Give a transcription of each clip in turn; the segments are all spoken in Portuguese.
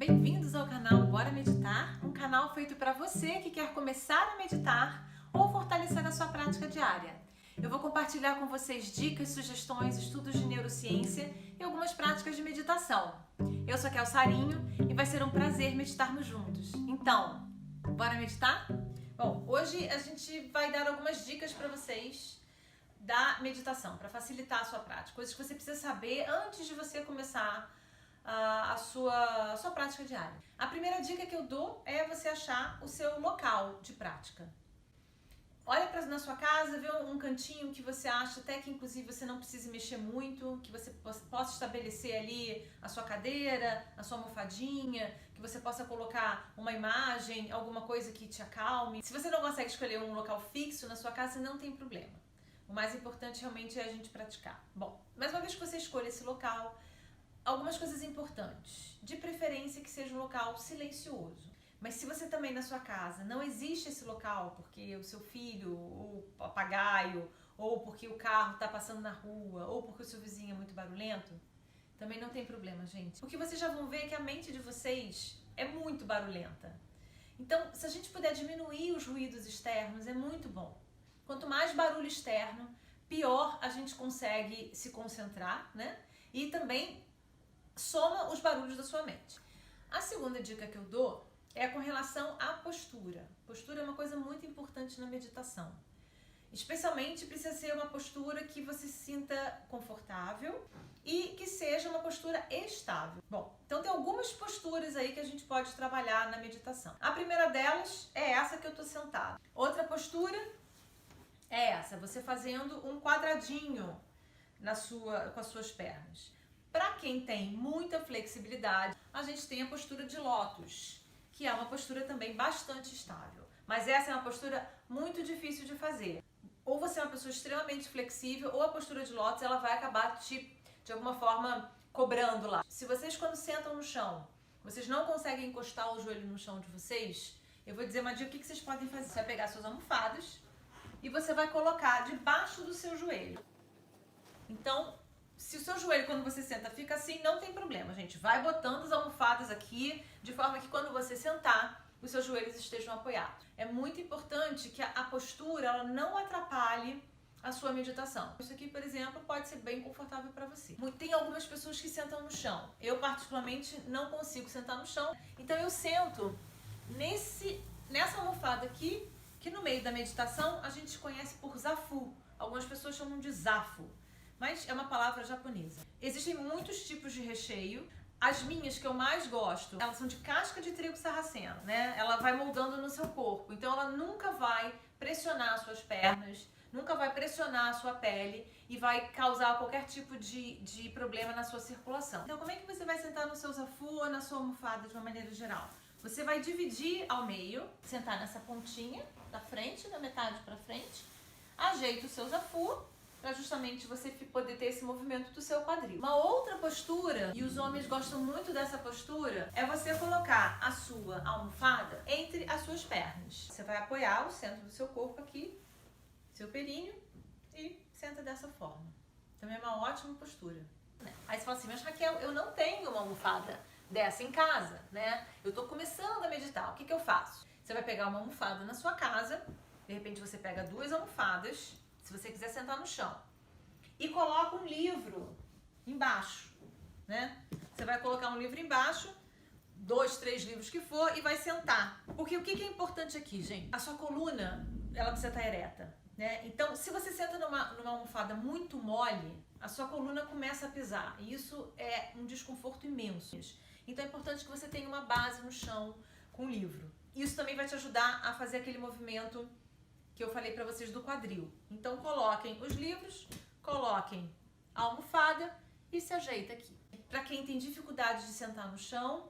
Bem-vindos ao canal Bora Meditar, um canal feito para você que quer começar a meditar ou fortalecer a sua prática diária. Eu vou compartilhar com vocês dicas, sugestões, estudos de neurociência e algumas práticas de meditação. Eu sou a Kel Sarinho e vai ser um prazer meditarmos juntos. Então, bora meditar? Bom, hoje a gente vai dar algumas dicas para vocês da meditação, para facilitar a sua prática. Coisas que você precisa saber antes de você começar a sua prática diária. A primeira dica que eu dou é você achar o seu local de prática. Olha na sua casa, vê um cantinho que você acha até que inclusive você não precise mexer muito, que você possa estabelecer ali a sua cadeira, a sua almofadinha, que você possa colocar uma imagem, alguma coisa que te acalme. Se você não consegue escolher um local fixo na sua casa, não tem problema. O mais importante realmente é a gente praticar. Bom, mais uma vez que você escolha esse local, algumas coisas importantes. De preferência que seja um local silencioso. Mas se você também na sua casa não existe esse local porque o seu filho, ou o papagaio, ou porque o carro está passando na rua, ou porque o seu vizinho é muito barulhento, também não tem problema, gente. Porque vocês já vão ver que a mente de vocês é muito barulhenta. Então, se a gente puder diminuir os ruídos externos, é muito bom. Quanto mais barulho externo, pior a gente consegue se concentrar, né? E também soma os barulhos da sua mente. A segunda dica que eu dou é com relação à postura. Postura é uma coisa muito importante na meditação. Especialmente precisa ser uma postura que você se sinta confortável e que seja uma postura estável. Bom, então tem algumas posturas aí que a gente pode trabalhar na meditação. A primeira delas é essa que eu tô sentada. Outra postura é essa, você fazendo um quadradinho com as suas pernas. Para quem tem muita flexibilidade, a gente tem a postura de lótus, que é uma postura também bastante estável. Mas essa é uma postura muito difícil de fazer. Ou você é uma pessoa extremamente flexível, ou a postura de lótus ela vai acabar de alguma forma cobrando lá. Se vocês quando sentam no chão, vocês não conseguem encostar o joelho no chão de vocês, eu vou dizer uma dica, o que vocês podem fazer? Você vai pegar suas almofadas e você vai colocar debaixo do seu joelho. Então, se o seu joelho, quando você senta, fica assim, não tem problema, gente. Vai botando as almofadas aqui, de forma que quando você sentar, os seus joelhos estejam apoiados. É muito importante que a postura ela não atrapalhe a sua meditação. Isso aqui, por exemplo, pode ser bem confortável para você. Tem algumas pessoas que sentam no chão. Eu, particularmente, não consigo sentar no chão. Então, eu sento nessa almofada aqui, que no meio da meditação a gente conhece por zafu. Algumas pessoas chamam de zafu, mas é uma palavra japonesa. Existem muitos tipos de recheio. As minhas que eu mais gosto, elas são de casca de trigo sarraceno, né? Ela vai moldando no seu corpo, então ela nunca vai pressionar as suas pernas, nunca vai pressionar a sua pele e vai causar qualquer tipo de problema na sua circulação. Então como é que você vai sentar no seu zafu ou na sua almofada de uma maneira geral? Você vai dividir ao meio, sentar nessa pontinha da frente, da metade para frente, ajeita o seu zafu, para justamente você poder ter esse movimento do seu quadril. Uma outra postura, e os homens gostam muito dessa postura, é você colocar a sua almofada entre as suas pernas. Você vai apoiar o centro do seu corpo aqui, seu períneo, e senta dessa forma. Também é uma ótima postura. Aí você fala assim, mas Raquel, eu não tenho uma almofada dessa em casa, né? Eu tô começando a meditar, o que eu faço? Você vai pegar uma almofada na sua casa, de repente você pega 2 almofadas, se você quiser sentar no chão, e coloca um livro embaixo, né? Você vai colocar um livro embaixo, 2, 3 livros que for, e vai sentar. Porque o que é importante aqui, gente? A sua coluna, ela precisa estar ereta, né? Então, se você senta numa almofada muito mole, a sua coluna começa a pesar, e isso é um desconforto imenso. Então, é importante que você tenha uma base no chão com o livro. Isso também vai te ajudar a fazer aquele movimento que eu falei para vocês do quadril. Então coloquem os livros, coloquem a almofada e se ajeita aqui. Para quem tem dificuldade de sentar no chão,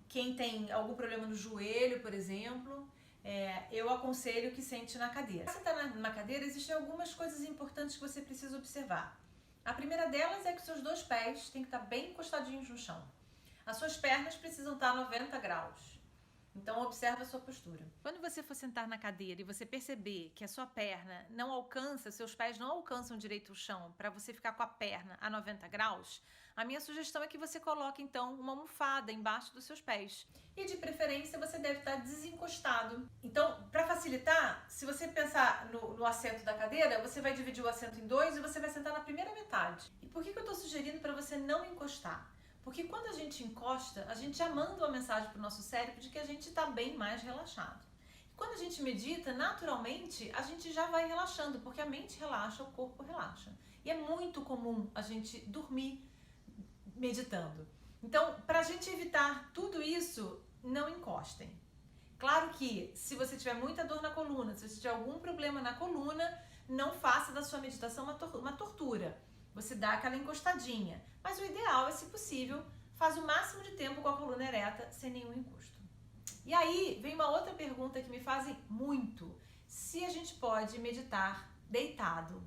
quem tem algum problema no joelho, por exemplo, eu aconselho que sente na cadeira. Para sentar na cadeira, existem algumas coisas importantes que você precisa observar. A primeira delas é que seus 2 pés têm que estar bem encostadinhos no chão. As suas pernas precisam estar a 90 graus. Então observa a sua postura. Quando você for sentar na cadeira e você perceber que a sua perna não alcança, seus pés não alcançam direito o chão, para você ficar com a perna a 90 graus, a minha sugestão é que você coloque então uma almofada embaixo dos seus pés. E de preferência você deve estar desencostado. Então, para facilitar, se você pensar no assento da cadeira, você vai dividir o assento em dois e você vai sentar na primeira metade. E por que eu estou sugerindo para você não encostar? Porque quando a gente encosta, a gente já manda uma mensagem para o nosso cérebro de que a gente está bem mais relaxado. E quando a gente medita, naturalmente, a gente já vai relaxando, porque a mente relaxa, o corpo relaxa. E é muito comum a gente dormir meditando. Então, para a gente evitar tudo isso, não encostem. Claro que se você tiver muita dor na coluna, se você tiver algum problema na coluna, não faça da sua meditação uma tortura. Você dá aquela encostadinha. Mas o ideal é, se possível, faz o máximo de tempo com a coluna ereta, sem nenhum encosto. E aí vem uma outra pergunta que me fazem muito. Se a gente pode meditar deitado?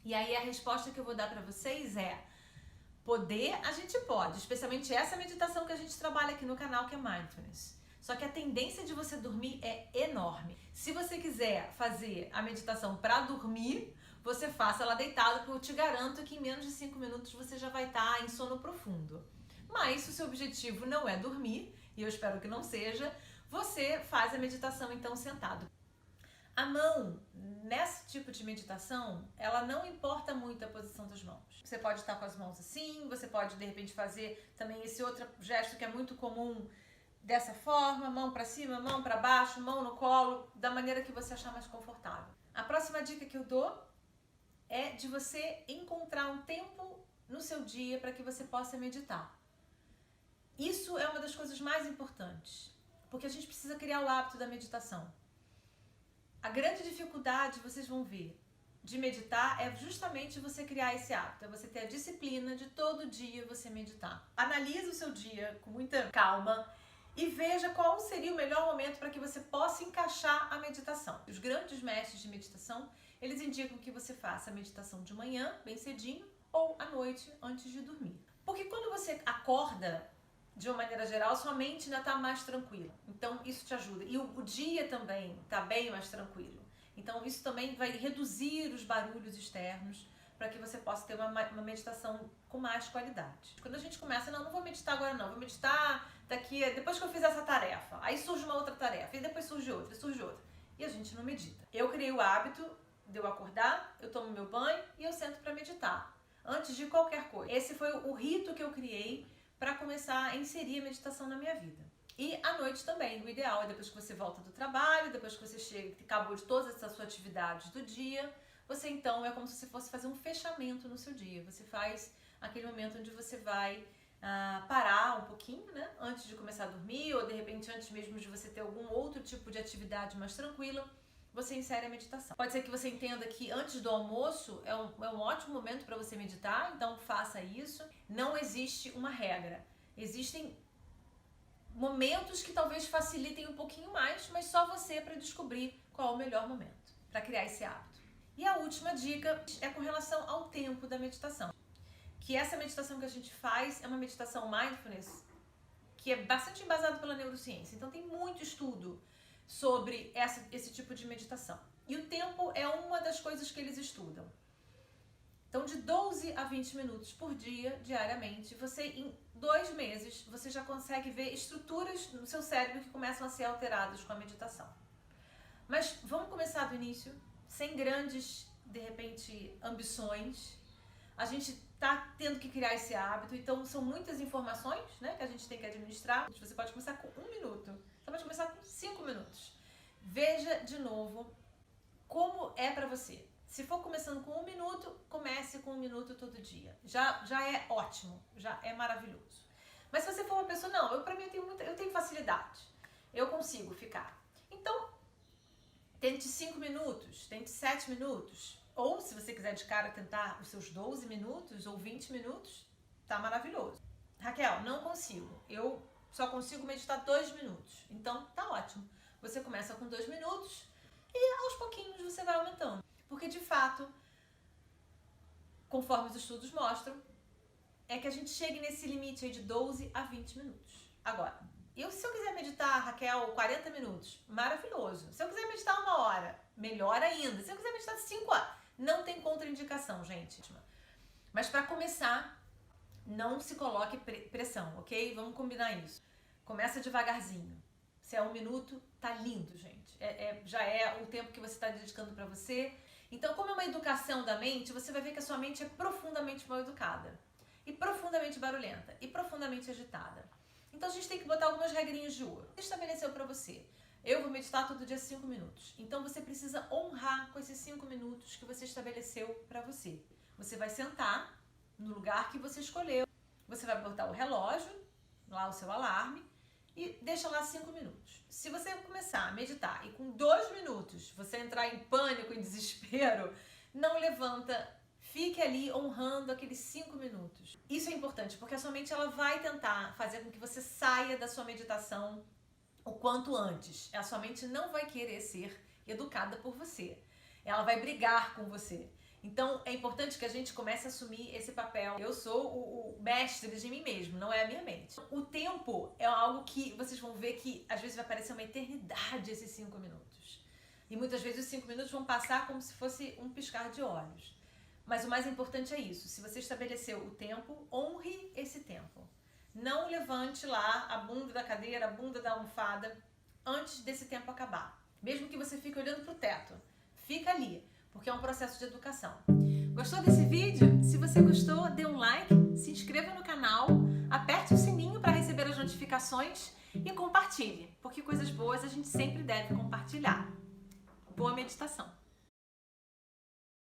E aí a resposta que eu vou dar para vocês é: poder, a gente pode, especialmente essa meditação que a gente trabalha aqui no canal, que é Mindfulness. Só que a tendência de você dormir é enorme. Se você quiser fazer a meditação para dormir, você faça ela deitado, porque eu te garanto que em menos de 5 minutos você já vai estar em sono profundo. Mas se o seu objetivo não é dormir, e eu espero que não seja, você faz a meditação então sentado. A mão, nesse tipo de meditação, ela não importa muito a posição das mãos. Você pode estar com as mãos assim, você pode de repente fazer também esse outro gesto que é muito comum, dessa forma, mão para cima, mão para baixo, mão no colo, da maneira que você achar mais confortável. A próxima dica que eu dou é de você encontrar um tempo no seu dia para que você possa meditar. Isso é uma das coisas mais importantes, porque a gente precisa criar o hábito da meditação. A grande dificuldade, vocês vão ver, de meditar é justamente você criar esse hábito, é você ter a disciplina de todo dia você meditar. Analise o seu dia com muita calma e veja qual seria o melhor momento para que você possa encaixar a meditação. Os grandes mestres de meditação, eles indicam que você faça a meditação de manhã, bem cedinho, ou à noite, antes de dormir. Porque quando você acorda, de uma maneira geral, sua mente ainda está mais tranquila. Então, isso te ajuda. E o dia também está bem mais tranquilo. Então, isso também vai reduzir os barulhos externos para que você possa ter uma meditação com mais qualidade. Quando a gente começa, não vou meditar agora não, vou meditar depois que eu fizer essa tarefa. Aí surge uma outra tarefa, e depois surge outra, E a gente não medita. Eu criei o hábito de eu acordar, eu tomo meu banho e eu sento para meditar. Antes de qualquer coisa. Esse foi o rito que eu criei para começar a inserir a meditação na minha vida. E à noite também, o ideal é depois que você volta do trabalho, depois que você chega, acabou de todas essas suas atividades do dia, você então é como se você fosse fazer um fechamento no seu dia. Você faz aquele momento onde você vai parar um pouquinho, né, antes de começar a dormir, ou de repente antes mesmo de você ter algum outro tipo de atividade mais tranquila, você insere a meditação. Pode ser que você entenda que antes do almoço é um ótimo momento para você meditar, então faça isso. Não existe uma regra. Existem momentos que talvez facilitem um pouquinho mais, mas só você para descobrir qual é o melhor momento para criar esse hábito. E a última dica é com relação ao tempo da meditação. Que essa meditação que a gente faz é uma meditação mindfulness que é bastante embasada pela neurociência. Então tem muito estudo sobre esse tipo de meditação. E o tempo é uma das coisas que eles estudam. Então, de 12 a 20 minutos por dia, diariamente, você em 2 meses, você já consegue ver estruturas no seu cérebro que começam a ser alteradas com a meditação. Mas vamos começar do início, sem grandes, de repente, ambições. A gente está tendo que criar esse hábito, então são muitas informações, né, que a gente tem que administrar. Você pode começar com 1 minuto, você pode começar com 5 minutos. Veja de novo como é para você. Se for começando com 1 minuto, comece com 1 minuto todo dia. Já é ótimo, já é maravilhoso. Mas se você for uma pessoa, não, para mim eu tenho facilidade, eu consigo ficar. Então, tente 5 minutos, tente 7 minutos. Ou, se você quiser de cara tentar os seus 12 minutos ou 20 minutos, tá maravilhoso. Raquel, não consigo. Eu só consigo meditar 2 minutos. Então, tá ótimo. Você começa com 2 minutos e aos pouquinhos você vai aumentando. Porque, de fato, conforme os estudos mostram, é que a gente chegue nesse limite aí de 12 a 20 minutos. Agora, Se eu quiser meditar, Raquel, 40 minutos, maravilhoso. Se eu quiser meditar 1 hora, melhor ainda. Se eu quiser meditar 5 horas, não tem contraindicação, gente. Mas para começar, não se coloque pressão, ok? Vamos combinar isso. Começa devagarzinho. Se é 1 minuto, tá lindo, gente. Já é o tempo que você está dedicando para você. Então, como é uma educação da mente, você vai ver que a sua mente é profundamente mal educada. E profundamente barulhenta. E profundamente agitada. Então, a gente tem que botar algumas regrinhas de ouro. Você estabeleceu para você. Eu vou meditar todo dia 5 minutos. Então, você precisa honrar com esses 5 minutos que você estabeleceu para você. Você vai sentar no lugar que você escolheu. Você vai botar o relógio, lá o seu alarme, e deixa lá 5 minutos. Se você começar a meditar e com 2 minutos você entrar em pânico, em desespero, não levanta, fique ali honrando aqueles 5 minutos. Isso é importante, porque a sua mente ela vai tentar fazer com que você saia da sua meditação o quanto antes. A sua mente não vai querer ser educada por você. Ela vai brigar com você. Então, é importante que a gente comece a assumir esse papel. Eu sou o mestre de mim mesmo, não é a minha mente. O tempo é algo que vocês vão ver que às vezes vai parecer uma eternidade esses 5 minutos. E muitas vezes os 5 minutos vão passar como se fosse um piscar de olhos. Mas o mais importante é isso. Se você estabeleceu o tempo, honre esse tempo. Não levante lá a bunda da cadeira, a bunda da almofada antes desse tempo acabar. Mesmo que você fique olhando para o teto, fica ali. Porque é um processo de educação. Gostou desse vídeo? Se você gostou, dê um like, se inscreva no canal, aperte o sininho para receber as notificações e compartilhe, porque coisas boas a gente sempre deve compartilhar. Boa meditação!